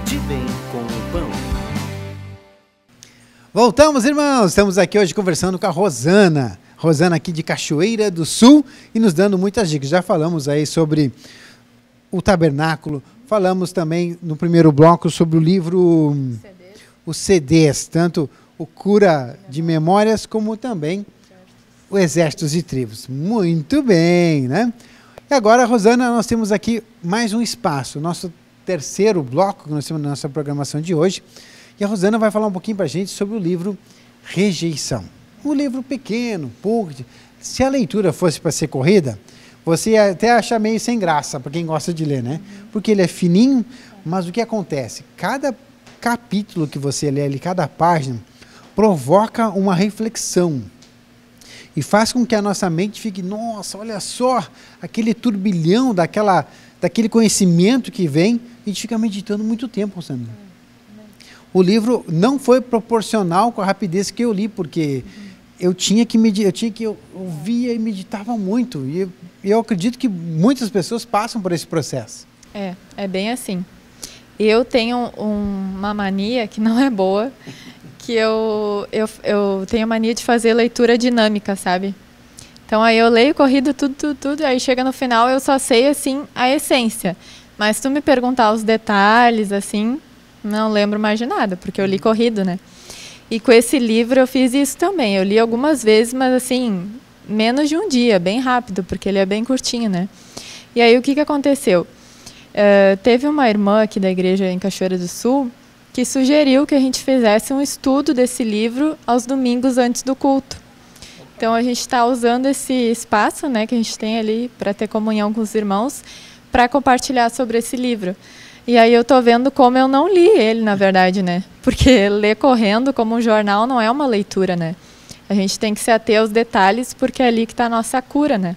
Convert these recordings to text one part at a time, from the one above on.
De Bem com o Pão. Voltamos, irmãos! Estamos aqui hoje conversando com a Rosana. Rosana aqui de Cachoeira do Sul e nos dando muitas dicas. Já falamos aí sobre o tabernáculo, falamos também no primeiro bloco sobre o livro Os CDs, tanto o Cura de Memórias como também o Exércitos e Tribos. Muito bem, né? E agora, Rosana, nós temos aqui mais um espaço, nosso terceiro bloco que nós temos na nossa programação de hoje. E a Rosana vai falar um pouquinho para a gente sobre o livro Rejeição. Um livro pequeno, pouco. Se a leitura fosse para ser corrida, você ia até achar meio sem graça, para quem gosta de ler, né? Porque ele é fininho, mas o que acontece? Cada capítulo que você lê ali, cada página, provoca uma reflexão. E faz com que a nossa mente fique, nossa, olha só, aquele turbilhão daquele conhecimento que vem, a gente fica meditando muito tempo, Rosana. O livro não foi proporcional com a rapidez que eu li, porque eu tinha que eu ouvia e meditava muito. E eu acredito que muitas pessoas passam por esse processo. É bem assim. Eu tenho uma mania que não é boa, que eu tenho mania de fazer leitura dinâmica, sabe? Então aí eu leio corrido tudo, aí chega no final eu só sei assim a essência. Mas se tu me perguntar os detalhes, assim, não lembro mais de nada, porque eu li corrido, né? E com esse livro eu fiz isso também. Eu li algumas vezes, mas assim, menos de um dia, bem rápido, porque ele é bem curtinho, né? E aí o que aconteceu? Teve uma irmã aqui da igreja em Cachoeira do Sul que sugeriu que a gente fizesse um estudo desse livro aos domingos antes do culto. Então a gente está usando esse espaço, né, que a gente tem ali para ter comunhão com os irmãos, para compartilhar sobre esse livro. E aí eu tô vendo como eu não li ele, na verdade, né? Porque ler correndo como um jornal não é uma leitura, né? A gente tem que se ater aos detalhes, porque é ali que está a nossa cura, né?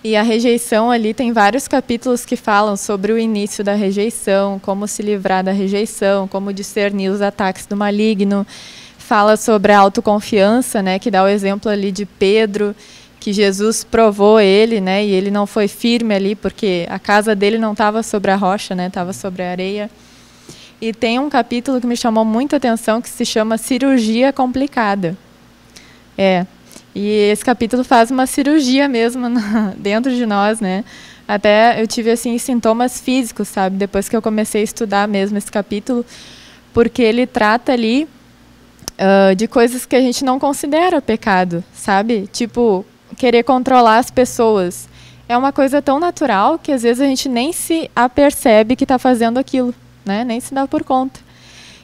E a rejeição ali tem vários capítulos que falam sobre o início da rejeição, como se livrar da rejeição, como discernir os ataques do maligno. Fala sobre a autoconfiança, né? Que dá o exemplo ali de Pedro, que Jesus provou ele, né, e ele não foi firme ali, porque a casa dele não estava sobre a rocha, né, estava sobre a areia. E tem um capítulo que me chamou muita atenção, que se chama Cirurgia Complicada. E esse capítulo faz uma cirurgia mesmo dentro de nós, né. Até eu tive, assim, sintomas físicos, sabe, depois que eu comecei a estudar mesmo esse capítulo, porque ele trata ali de coisas que a gente não considera pecado, sabe, tipo querer controlar as pessoas. É uma coisa tão natural que às vezes a gente nem se apercebe que está fazendo aquilo, né? Nem se dá por conta.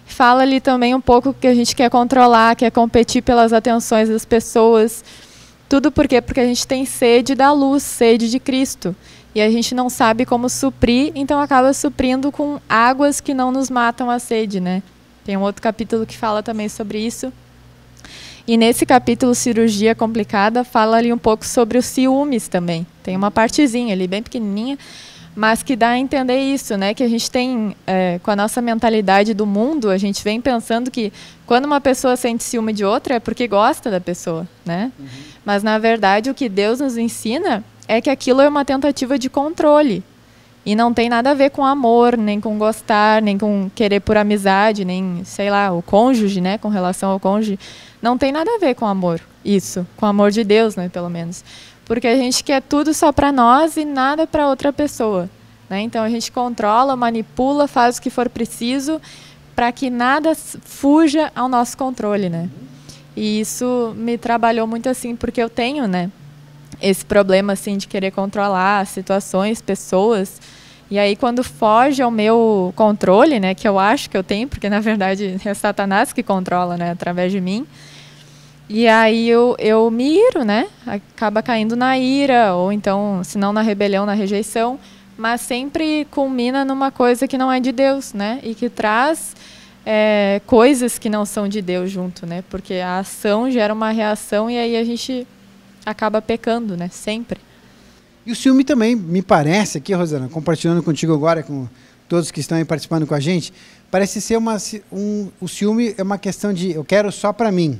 Fala ali também um pouco que a gente quer controlar, quer competir pelas atenções das pessoas. Tudo por quê? Porque a gente tem sede da luz, sede de Cristo. E a gente não sabe como suprir, então acaba suprindo com águas que não nos matam a sede, né? Tem um outro capítulo que fala também sobre isso. E nesse capítulo, Cirurgia Complicada, fala ali um pouco sobre os ciúmes também. Tem uma partezinha ali, bem pequenininha, mas que dá a entender isso, né? Que a gente tem, com a nossa mentalidade do mundo, a gente vem pensando que quando uma pessoa sente ciúme de outra é porque gosta da pessoa, né? Mas, na verdade, o que Deus nos ensina é que aquilo é uma tentativa de controle. E não tem nada a ver com amor, nem com gostar, nem com querer por amizade, nem, sei lá, o cônjuge, né? Com relação ao cônjuge. Não tem nada a ver com amor, isso. Com o amor de Deus, né? Pelo menos. Porque a gente quer tudo só para nós e nada para outra pessoa, né? Então a gente controla, manipula, faz o que for preciso para que nada fuja ao nosso controle, né? E isso me trabalhou muito assim, porque eu tenho, né? Esse problema assim de querer controlar situações, pessoas. E aí quando foge ao meu controle, né, que eu acho que eu tenho, porque na verdade é Satanás que controla, né, através de mim. E aí eu me iro, né? Acaba caindo na ira, ou então, se não na rebelião, na rejeição, mas sempre culmina numa coisa que não é de Deus, né? E que traz coisas que não são de Deus junto, né? Porque a ação gera uma reação e aí a gente acaba pecando, né? Sempre. E o ciúme também, me parece aqui, Rosana, compartilhando contigo agora, com todos que estão aí participando com a gente, parece ser o ciúme é uma questão de eu quero só para mim,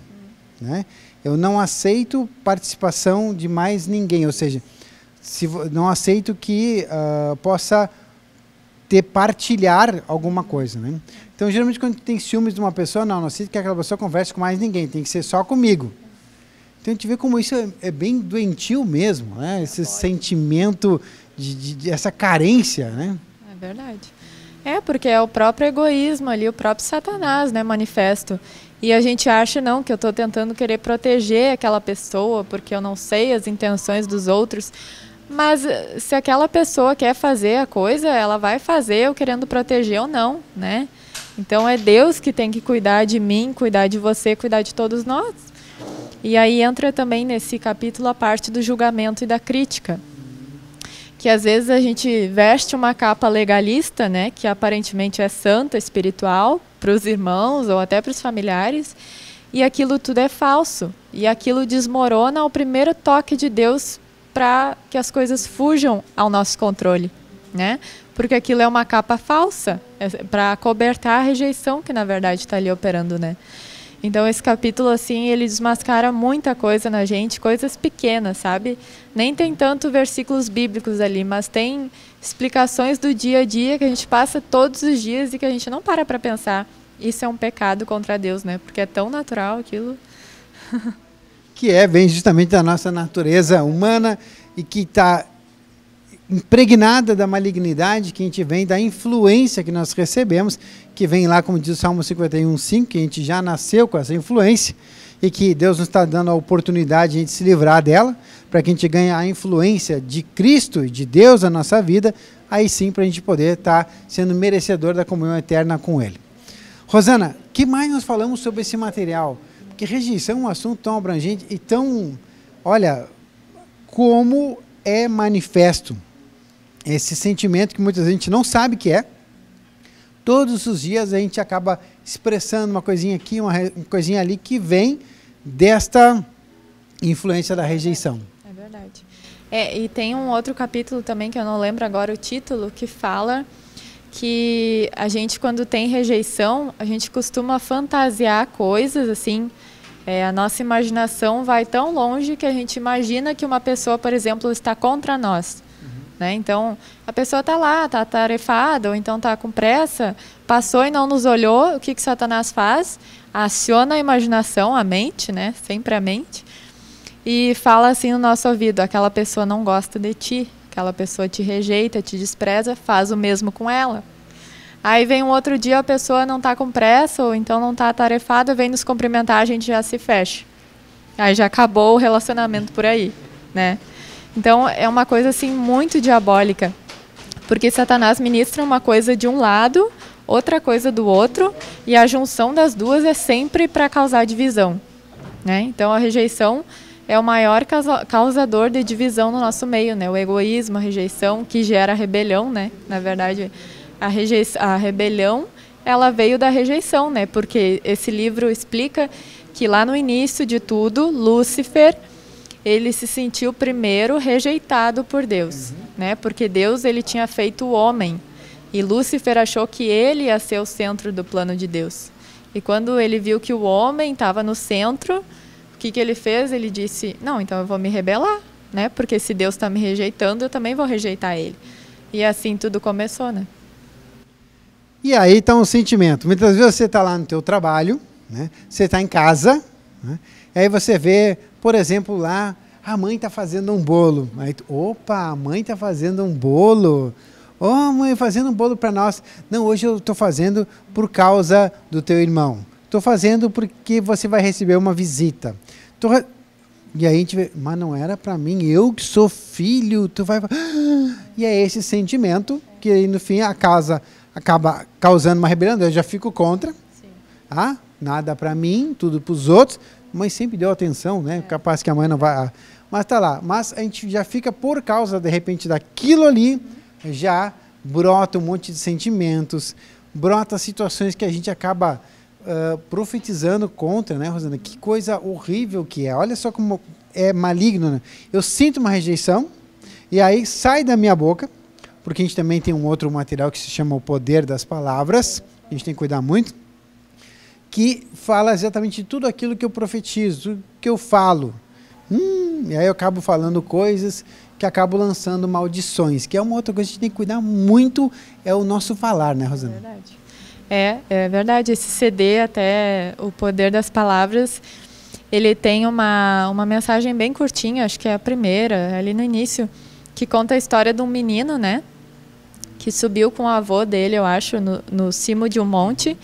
né? Eu não aceito participação de mais ninguém, ou seja, não aceito que possa partilhar alguma coisa, né? Então, geralmente, quando tem ciúmes de uma pessoa, não aceito que aquela pessoa converse com mais ninguém, tem que ser só comigo. Então, a gente vê como isso é bem doentio mesmo, né? Esse sentimento essa carência, né? É verdade. Porque é o próprio egoísmo ali, o próprio Satanás, né, manifesto. E a gente acha, não, que eu estou tentando querer proteger aquela pessoa, porque eu não sei as intenções dos outros. Mas se aquela pessoa quer fazer a coisa, ela vai fazer eu querendo proteger ou não, né? Então é Deus que tem que cuidar de mim, cuidar de você, cuidar de todos nós. E aí entra também nesse capítulo a parte do julgamento e da crítica. Que às vezes a gente veste uma capa legalista, né, que aparentemente é santa, espiritual, para os irmãos ou até para os familiares, e aquilo tudo é falso. E aquilo desmorona ao primeiro toque de Deus para que as coisas fujam ao nosso controle, né? Porque aquilo é uma capa falsa, para acobertar a rejeição que na verdade está ali operando, né? Então esse capítulo, assim, ele desmascara muita coisa na gente, coisas pequenas, sabe? Nem tem tanto versículos bíblicos ali, mas tem explicações do dia a dia que a gente passa todos os dias e que a gente não para pensar. Isso é um pecado contra Deus, né? Porque é tão natural aquilo. Que vem justamente da nossa natureza humana e que está impregnada da malignidade que a gente vem, da influência que nós recebemos, que vem lá, como diz o Salmo 51:5, que a gente já nasceu com essa influência e que Deus nos está dando a oportunidade de a gente se livrar dela, para que a gente ganhe a influência de Cristo e de Deus na nossa vida, aí sim para a gente poder estar sendo merecedor da comunhão eterna com Ele. Rosana, o que mais nós falamos sobre esse material? Porque rejeição é um assunto tão abrangente e tão, olha, como é manifesto esse sentimento que muita gente não sabe que é. Todos os dias a gente acaba expressando uma coisinha aqui, uma coisinha ali, que vem desta influência da rejeição. É verdade. E tem um outro capítulo também, que eu não lembro agora o título, que fala que a gente, quando tem rejeição, a gente costuma fantasiar coisas, assim, a nossa imaginação vai tão longe que a gente imagina que uma pessoa, por exemplo, está contra nós. Né? Então, a pessoa está lá, está atarefada, ou então está com pressa, passou e não nos olhou, o que Satanás faz? Aciona a imaginação, a mente, né? Sempre a mente, e fala assim no nosso ouvido: aquela pessoa não gosta de ti, aquela pessoa te rejeita, te despreza, faz o mesmo com ela. Aí vem um outro dia, a pessoa não está com pressa, ou então não está atarefada, vem nos cumprimentar, a gente já se fecha. Aí já acabou o relacionamento por aí, né? Então, é uma coisa assim muito diabólica, porque Satanás ministra uma coisa de um lado, outra coisa do outro, e a junção das duas é sempre para causar divisão, né? Então, a rejeição é o maior causador de divisão no nosso meio, né? O egoísmo, a rejeição, que gera rebelião, né? Na verdade, a rebelião, ela veio da rejeição, né? Porque esse livro explica que lá no início de tudo, Lúcifer, ele se sentiu primeiro rejeitado por Deus, né? Porque Deus, ele tinha feito o homem, e Lúcifer achou que ele ia ser o centro do plano de Deus. E quando ele viu que o homem estava no centro, o que ele fez? Ele disse: não, então eu vou me rebelar, né? Porque se Deus está me rejeitando, eu também vou rejeitar ele. E assim tudo começou, né? E aí está um sentimento. Muitas vezes você está lá no teu trabalho, né? Você está em casa, né? E aí você vê, por exemplo, lá, a mãe está fazendo um bolo. Aí, opa, a mãe está fazendo um bolo. Oh, mãe, fazendo um bolo para nós. Não, hoje eu estou fazendo por causa do teu irmão. Estou fazendo porque você vai receber uma visita. E aí a gente vê, mas não era para mim, eu que sou filho. Tu vai... E é esse sentimento que aí, no fim, acaba causando uma rebelião. Eu já fico contra. Sim. Ah, nada para mim, tudo para os outros. Mãe sempre deu atenção, né? Capaz que a mãe não vai... Mas tá lá. Mas a gente já fica, por causa, de repente, daquilo ali, já brota um monte de sentimentos, brota situações que a gente acaba profetizando contra, né, Rosana? Que coisa horrível que é. Olha só como é maligno, né? Eu sinto uma rejeição, e aí sai da minha boca, porque a gente também tem um outro material que se chama O Poder das Palavras, a gente tem que cuidar muito, que fala exatamente tudo aquilo que eu profetizo, tudo que eu falo. E aí eu acabo falando coisas que que acabam lançando maldições, que é uma outra coisa que a gente tem que cuidar muito, é o nosso falar, né, Rosana? É verdade. É verdade, esse CD, até O Poder das Palavras, ele tem uma mensagem bem curtinha, acho que é a primeira, ali no início, que conta a história de um menino, né, que subiu com o avô dele, eu acho, no cimo de um monte,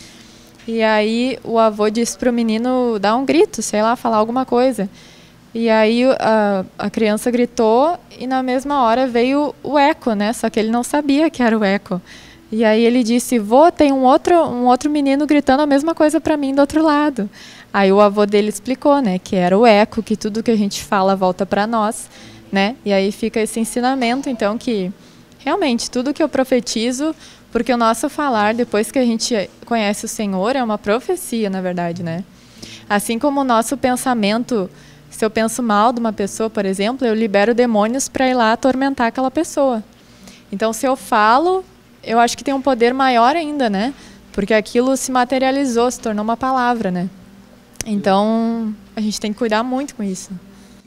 e aí o avô disse para o menino dar um grito, sei lá, falar alguma coisa. E aí a criança gritou e na mesma hora veio o eco, né, só que ele não sabia que era o eco. E aí ele disse, vô, tem um outro menino gritando a mesma coisa para mim do outro lado. Aí o avô dele explicou, né, que era o eco, que tudo que a gente fala volta para nós, né? E aí fica esse ensinamento, então, que realmente tudo que eu profetizo, porque o nosso falar, depois que a gente conhece o Senhor, é uma profecia, na verdade, né? Assim como o nosso pensamento, se eu penso mal de uma pessoa, por exemplo, eu libero demônios para ir lá atormentar aquela pessoa. Então, se eu falo, eu acho que tem um poder maior ainda, né? Porque aquilo se materializou, se tornou uma palavra, né? Então, a gente tem que cuidar muito com isso.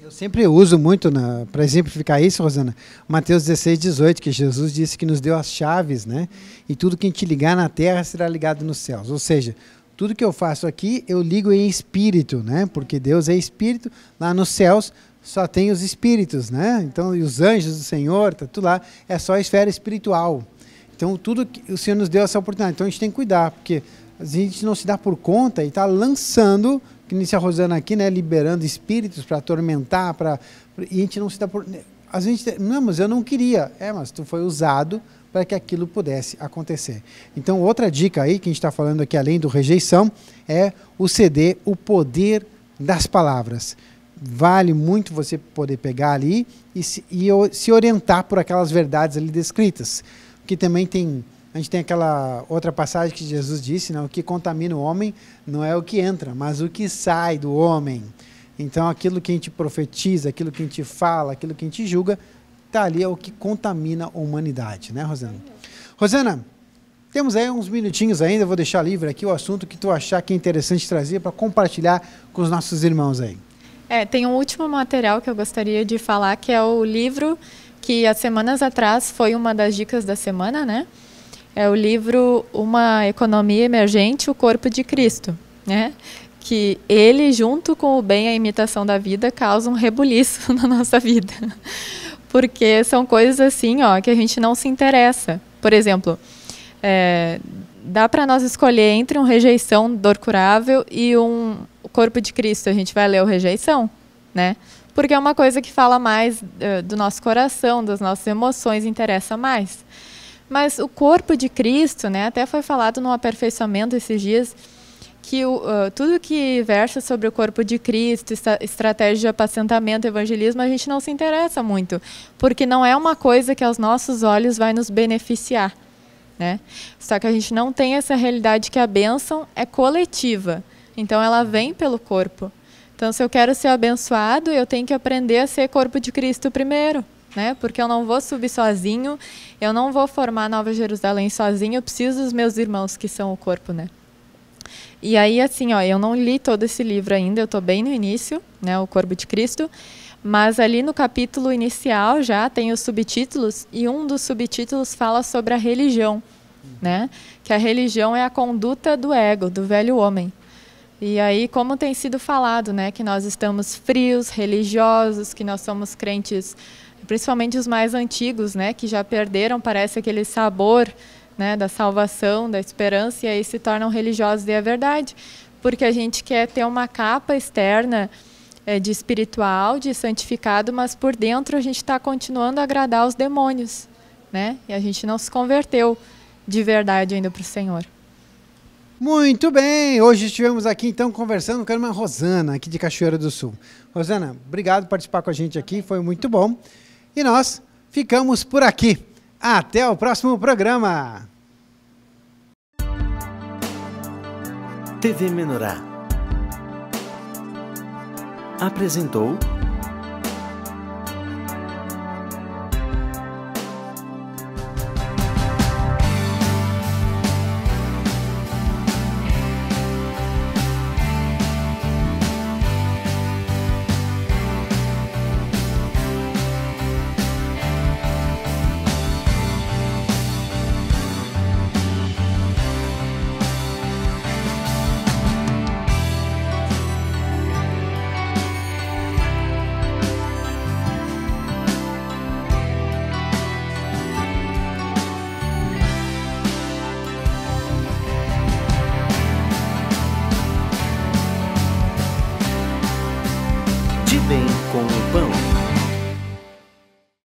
Eu sempre uso muito, para exemplificar isso, Rosana, Mateus 16, 18, que Jesus disse que nos deu as chaves, né? E tudo que a gente ligar na terra será ligado nos céus. Ou seja, tudo que eu faço aqui, eu ligo em espírito, né? Porque Deus é espírito, lá nos céus só tem os espíritos, né? Então, e os anjos do Senhor, tá tudo lá, é só a esfera espiritual. Então, tudo que o Senhor nos deu essa oportunidade. Então, a gente tem que cuidar, porque a gente não se dá por conta e está lançando, que nem a Rosana aqui, né, liberando espíritos para atormentar, e a gente não se dá por... A gente, não, mas eu não queria. Mas tu foi usado para que aquilo pudesse acontecer. Então, outra dica aí, que a gente está falando aqui, além do rejeição, é o CD, O Poder das Palavras. Vale muito você poder pegar ali e se orientar por aquelas verdades ali descritas. Que também a gente tem aquela outra passagem que Jesus disse, né? O que contamina o homem não é o que entra, mas o que sai do homem. Então, aquilo que a gente profetiza, aquilo que a gente fala, aquilo que a gente julga, está ali, é o que contamina a humanidade, né, Rosana? Rosana, temos aí uns minutinhos ainda, vou deixar livre aqui o assunto que tu achar que é interessante trazer para compartilhar com os nossos irmãos aí. Tem um último material que eu gostaria de falar, que é o livro que há semanas atrás foi uma das dicas da semana, né? É o livro Uma Economia Emergente, o Corpo de Cristo, né? Que ele, junto com o Bem, a Imitação da Vida, causa um rebuliço na nossa vida. Porque são coisas assim, que a gente não se interessa. Por exemplo, dá para nós escolher entre rejeição, dor curável e o Corpo de Cristo. A gente vai ler o Rejeição, né? Porque é uma coisa que fala mais do nosso coração, das nossas emoções, interessa mais. Mas o corpo de Cristo, né, até foi falado no aperfeiçoamento esses dias, que tudo que versa sobre o corpo de Cristo, estratégia de apacentamento, evangelismo, a gente não se interessa muito, porque não é uma coisa que aos nossos olhos vai nos beneficiar, né? Só que a gente não tem essa realidade que a bênção é coletiva, então ela vem pelo corpo. Então, se eu quero ser abençoado, eu tenho que aprender a ser corpo de Cristo primeiro, né? Porque eu não vou subir sozinho, eu não vou formar Nova Jerusalém sozinho, eu preciso dos meus irmãos que são o corpo, né? E aí, assim, eu não li todo esse livro ainda, eu estou bem no início, né? O Corpo de Cristo, mas ali no capítulo inicial já tem os subtítulos, e um dos subtítulos fala sobre a religião, né? Que a religião é a conduta do ego, do velho homem. E aí, como tem sido falado, né, que nós estamos frios, religiosos, que nós somos crentes, principalmente os mais antigos, né, que já perderam, parece, aquele sabor, né, da salvação, da esperança, e aí se tornam religiosos, e é verdade, porque a gente quer ter uma capa externa de espiritual, de santificado, mas por dentro a gente está continuando a agradar os demônios, né, e a gente não se converteu de verdade ainda para o Senhor. Muito bem, hoje estivemos aqui então conversando com a irmã Rosana, aqui de Cachoeira do Sul. Rosana, obrigado por participar com a gente aqui, foi muito bom. E nós ficamos por aqui. Até o próximo programa. TV Menorá apresentou com o pão.